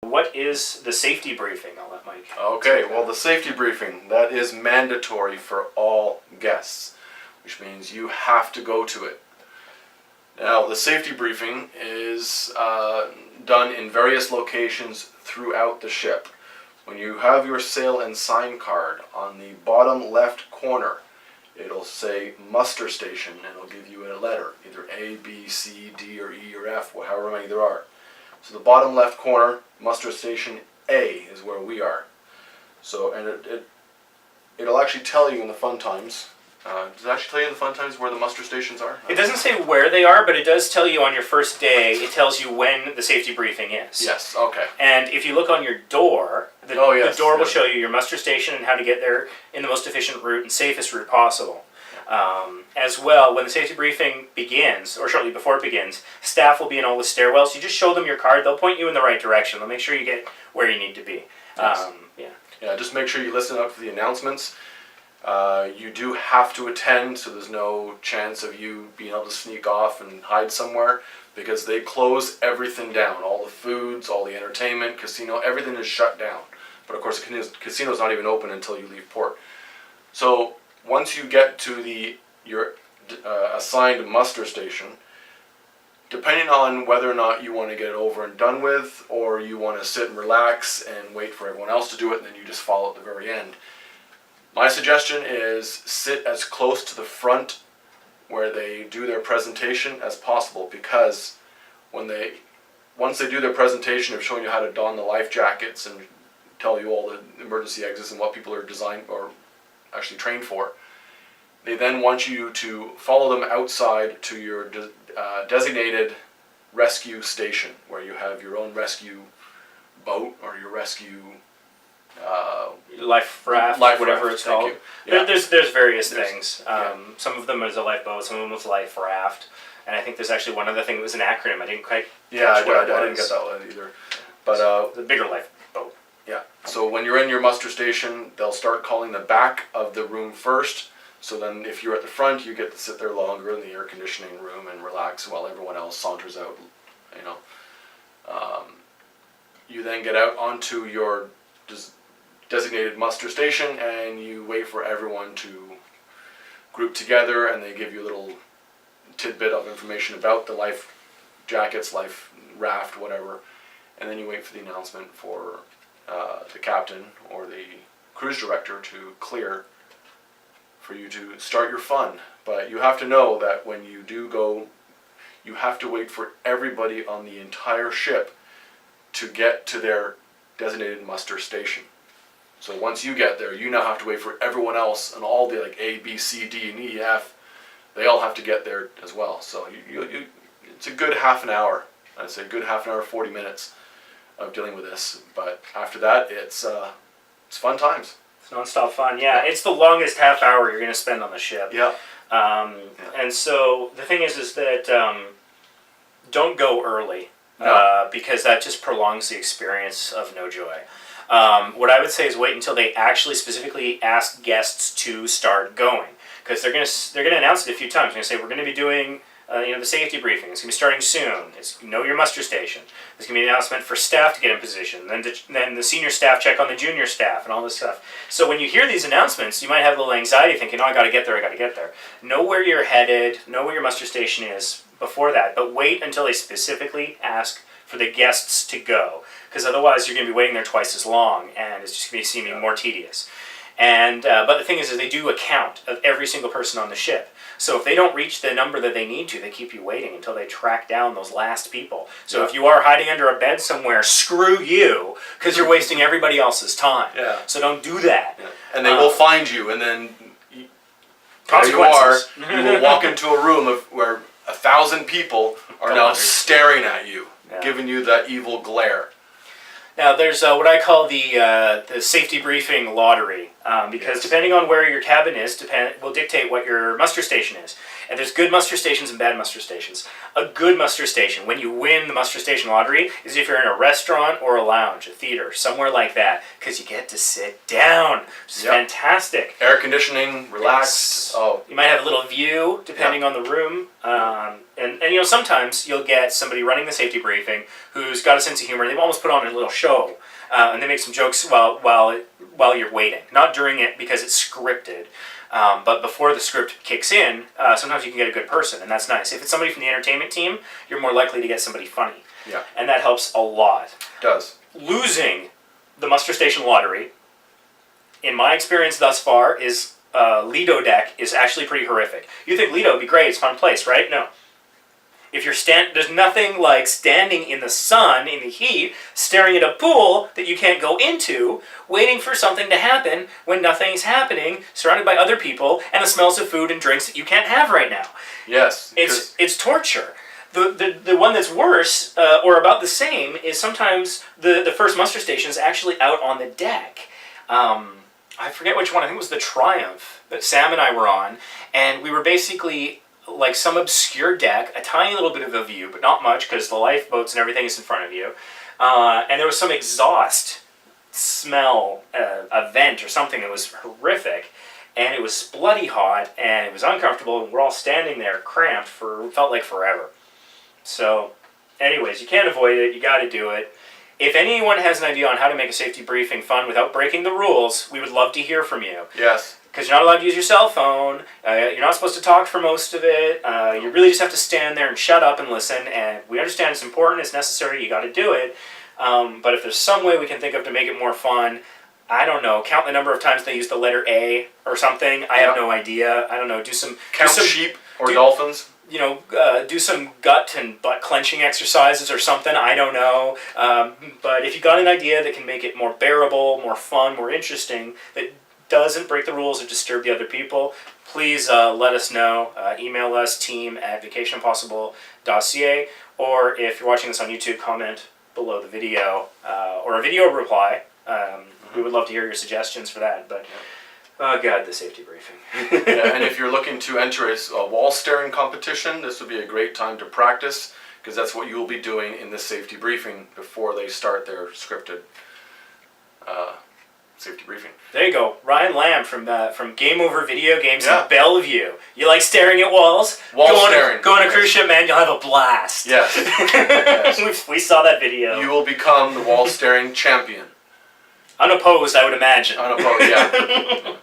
What is the safety briefing? I'll let Mike. Okay, well, the safety briefing, that is mandatory for all guests, which means you have to go to it. Now, the safety briefing is done in various locations throughout the ship. When you have your sail and sign card, on the bottom left corner, it'll say muster station, and it'll give you a letter, either A, B, C, D, or E, or F, however many there are. So the bottom left corner, muster station A, is where we are. So, and it'll actually tell you in the fun times. Does it actually tell you in the fun times where the muster stations are? It doesn't say where they are, but it does tell you on your first day, it tells you when the safety briefing is. Yes, okay. And if you look on your door, the door will show you your muster station and how to get there in the most efficient route and safest route possible. As well, when the safety briefing begins, or shortly before it begins, staff will be in all the stairwells. You just show them your card, they'll point you in the right direction. They'll make sure you get where you need to be. Yes. Yeah, just make sure you listen out for the announcements. You do have to attend, so there's no chance of you being able to sneak off and hide somewhere, because they close everything down. All the foods, all the entertainment, casino, everything is shut down. But of course the casino's not even open until you leave port. So once you get to your assigned muster station, depending on whether or not you want to get it over and done with, or you want to sit and relax and wait for everyone else to do it, and then you just follow at the very end. My suggestion is sit as close to the front where they do their presentation as possible, because once they do their presentation of showing you how to don the life jackets and tell you all the emergency exits and what people are designed or actually trained for, they then want you to follow them outside to your designated rescue station, where you have your own rescue boat or your rescue life raft, whatever it's called. Yeah. There's various things. Some of them is a lifeboat, some of them is a life raft, and I think there's actually one other thing that was an acronym. I didn't quite catch what it was. I didn't get that one either. But the bigger lifeboat. Yeah. So when you're in your muster station, they'll start calling the back of the room first. So then if you're at the front, you get to sit there longer in the air conditioning room and relax while everyone else saunters out. You then get out onto your designated muster station, and you wait for everyone to group together, and they give you a little tidbit of information about the life jackets, life raft, whatever, and then you wait for the announcement for the captain or the cruise director to clear for you to start your fun. But you have to know that when you do go, you have to wait for everybody on the entire ship to get to their designated muster station. So once you get there, you now have to wait for everyone else, and all the A, B, C, D, and E, F, they all have to get there as well. So it's a good half an hour. I'd say a good half an hour, 40 minutes of dealing with this. But after that, it's fun times. It's non-stop fun. Yeah, it's the longest half hour you're going to spend on the ship. Yeah. And so the thing is that don't go early, because that just prolongs the experience of no joy. What I would say is wait until they actually specifically ask guests to start going, because they're gonna announce it a few times. They're gonna say we're gonna be doing the safety briefing. It's gonna be starting soon. It's know your muster station. There's gonna be an announcement for staff to get in position. Then the senior staff check on the junior staff and all this stuff. So when you hear these announcements, you might have a little anxiety, thinking, "Oh, I gotta get there. I gotta get there." Know where you're headed. Know where your muster station is before that. But wait until they specifically ask for the guests to go, because otherwise you're going to be waiting there twice as long, and it's just going to be seeming more tedious. And but the thing is they do a count of every single person on the ship. So if they don't reach the number that they need to, they keep you waiting until they track down those last people. So if you are hiding under a bed somewhere, screw you, because you're wasting everybody else's time. Yeah. So don't do that. Yeah. And they will find you, and then consequences. you will walk into a room where 1,000 people are now staring at you, giving you that evil glare. Now, there's what I call the safety briefing lottery. because depending on where your cabin is, will dictate what your muster station is. And there's good muster stations and bad muster stations. A good muster station, when you win the muster station lottery, is if you're in a restaurant or a lounge, a theater, somewhere like that, because you get to sit down, which is fantastic. Air conditioning, relaxed. Oh, you might have a little view depending on the room, and you know, sometimes you'll get somebody running the safety briefing who's got a sense of humor. They've almost put on a little show, and they make some jokes while you're waiting, not during it because it's scripted. But before the script kicks in, sometimes you can get a good person, and that's nice. If it's somebody from the entertainment team, you're more likely to get somebody funny. Yeah. And that helps a lot. It does. Losing the muster station lottery, in my experience thus far, is Lido deck is actually pretty horrific. You think Lido would be great, it's a fun place, right? No. If you're there's nothing like standing in the sun, in the heat, staring at a pool that you can't go into, waiting for something to happen when nothing's happening, surrounded by other people, and the smells of food and drinks that you can't have right now. Yes. It's torture. The one that's worse, or about the same, is sometimes the first muster station is actually out on the deck. I forget which one, I think it was the Triumph that Sam and I were on, and we were basically like some obscure deck, a tiny little bit of a view, but not much because the lifeboats and everything is in front of you. And there was some exhaust smell, a vent or something that was horrific. And it was bloody hot and it was uncomfortable, and we're all standing there cramped for, felt like forever. So, anyways, you can't avoid it, you gotta do it. If anyone has an idea on how to make a safety briefing fun without breaking the rules, we would love to hear from you. Yes. Because you're not allowed to use your cell phone, you're not supposed to talk for most of it, you really just have to stand there and shut up and listen, and we understand it's important, it's necessary, you gotta do it, but if there's some way we can think of to make it more fun, I don't know, count the number of times they use the letter A or something, I have no idea, I don't know, Count sheep or dolphins. You know, do some gut and butt clenching exercises or something, I don't know, but if you got an idea that can make it more bearable, more fun, more interesting, that doesn't break the rules or disturb the other people, please let us know. Email us, team@vacationimpossible.ca, or if you're watching this on YouTube, comment below the video, or a video reply. We would love to hear your suggestions for that, but oh god, the safety briefing. And if you're looking to enter a wall staring competition, this would be a great time to practice, because that's what you'll be doing in the safety briefing before they start their scripted safety briefing. There you go, Ryan Lamb from Game Over Video Games in Bellevue. You like staring at walls? Staring. Go on a cruise ship, man. You'll have a blast. Yes. Yes. We saw that video. You will become the wall staring champion. Unopposed, I would imagine. Unopposed, yeah.